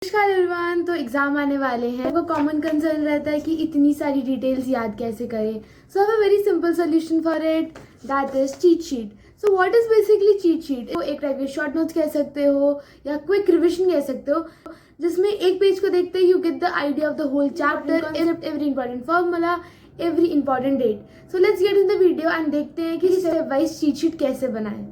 नमस्कार एवरीवन। तो एग्जाम आने वाले हैं, वो कॉमन कंसर्न रहता है कि इतनी सारी डिटेल्स याद कैसे करें। So have a very simple solution for it, that is cheat sheet. So what is basically cheat sheet? वो एक टाइप के शॉर्ट नोट्स कह सकते हो या क्विक रिविजन कह सकते हो, जिसमें एक पेज को देखते ही you get the idea of the whole chapter, every important formula, every important date. So let's get in the video and देखते हैं कि स्टेप वाइज चीट शीट कैसे बनाएं।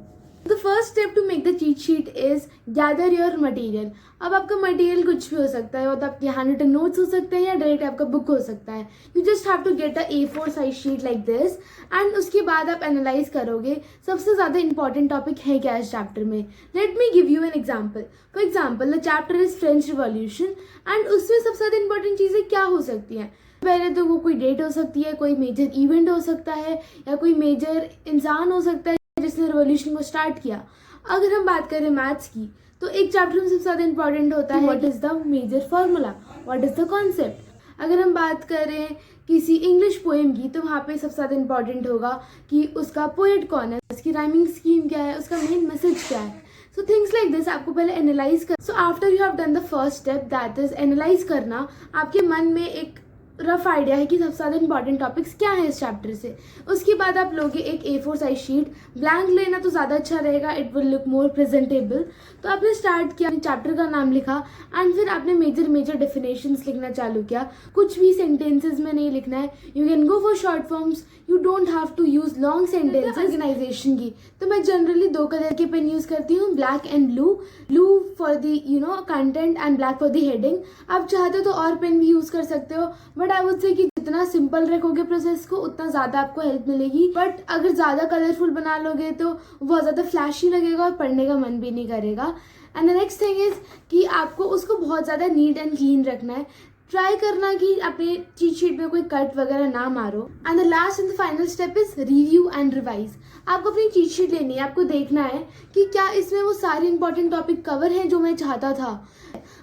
The first step to make the cheat sheet is gather your material। अब आपका material कुछ भी हो सकता है, वो तो आपके हैंड रिटन नोट्स हो सकते हैं या डायरेक्ट आपका बुक हो सकता है। You just have to get a A4 size sheet like this and उसके बाद आप एनालाइज करोगे सबसे ज़्यादा इंपॉर्टेंट टॉपिक है क्या इस चैप्टर में। Let me give you an example. For example the chapter is French revolution and उसमें सबसे ज़्यादा इंपॉर्टेंट चीज़ें क्या हो सकती हैं। पहले तो वो कोई डेट हो सकती है, कोई मेजर इवेंट हो सकता है या कोई मेजर इंसान हो सकता है जिसने रिवॉल्यूशन को स्टार्ट किया। अगर हम बात करें मैथ्स की, तो एक चैप्टर में सबसे ज़्यादा इंपॉर्टेंट होता है what is the major formula, what is the concept. अगर हम बात करें किसी इंग्लिश पोएम की, तो वहाँ पे सबसे ज़्यादा इंपॉर्टेंट होगा कि उसका पोएट कौन है, उसकी राइमिंग स्कीम क्या है, उसका मेन मैसेज क्या है। सो थिंग्स लाइक दिस आपको पहले एनालाइज कर। So after you have done the first step, that is analyse करना, आपके मन में एक रफ आइडिया है कि सबसे ज़्यादा इंपॉर्टेंट टॉपिक्स क्या है इस चैप्टर से। उसके बाद आप लोगे एक A4 साइज शीट, ब्लैंक लेना तो ज़्यादा अच्छा रहेगा, it will look more presentable. तो आपने स्टार्ट किया, चैप्टर का नाम लिखा एंड फिर आपने मेजर डेफिनेशंस लिखना चालू किया। कुछ भी सेंटेंसेस में नहीं लिखना है, you can go for short forms, you don't have to use long sentences. Organisation की तो मैं जनरली 2 कलर के पेन यूज़ करती हूँ, black and blue for the content and black for the heading. आप चाहते हो तो और पेन भी यूज़ कर सकते हो, बट आई वुड से कि जितना सिंपल रखोगे प्रोसेस को उतना ज़्यादा आपको हेल्प मिलेगी। बट अगर ज़्यादा कलरफुल बना लोगे तो बहुत ज़्यादा फ्लैशी लगेगा और पढ़ने का मन भी नहीं करेगा। And the next thing is कि आपको उसको बहुत ज़्यादा नीट एंड क्लीन रखना है। ट्राई करना कि अपने चीट शीट में कोई कट वगैरह ना मारो। And the last and the final step is review and revise. आपको अपनी चीट शीट लेनी है, आपको देखना है कि क्या इसमें वो सारे इंपॉर्टेंट टॉपिक कवर हैं जो मैं चाहता था।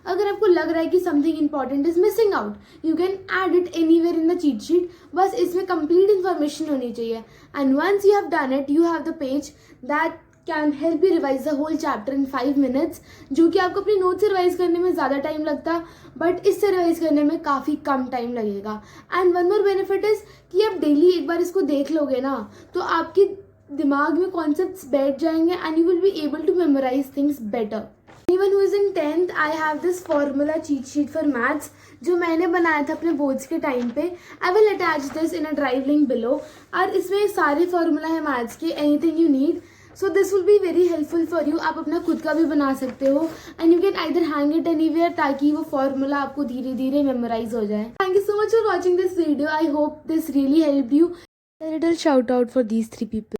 अगर आपको लग रहा है कि something important is missing out, you can add it anywhere in the cheat sheet. बस इसमें कंप्लीट इन्फॉर्मेशन होनी चाहिए। And once you have done it, you have the page that can help you revise the whole chapter in 5 minutes, जो कि आपको अपनी note से revise करने में ज़्यादा टाइम लगता, बट इससे रिवाइज करने में काफ़ी कम टाइम लगेगा। And one more benefit is कि आप डेली एक बार इसको देख लोगे ना, तो आपके दिमाग में कॉन्सेप्ट्स बैठ जाएंगे and you will be able to memorise things better. Anyone who is in 10th, I have this formula cheat sheet for maths जो मैंने बनाया था अपने बोर्ड्स के टाइम पे। I will attach this in a drive link below। और इसमें सारे फॉर्मूला है मैथ्स के, anything you need। So this will be very helpful for you। आप अपना खुद का भी बना सकते हो and you can either hang it anywhere ताकि वो फॉर्मूला आपको धीरे धीरे मेमोराइज हो जाए। Thank you so much for watching this video। I hope this really helped you। A little shout out for these 3 people।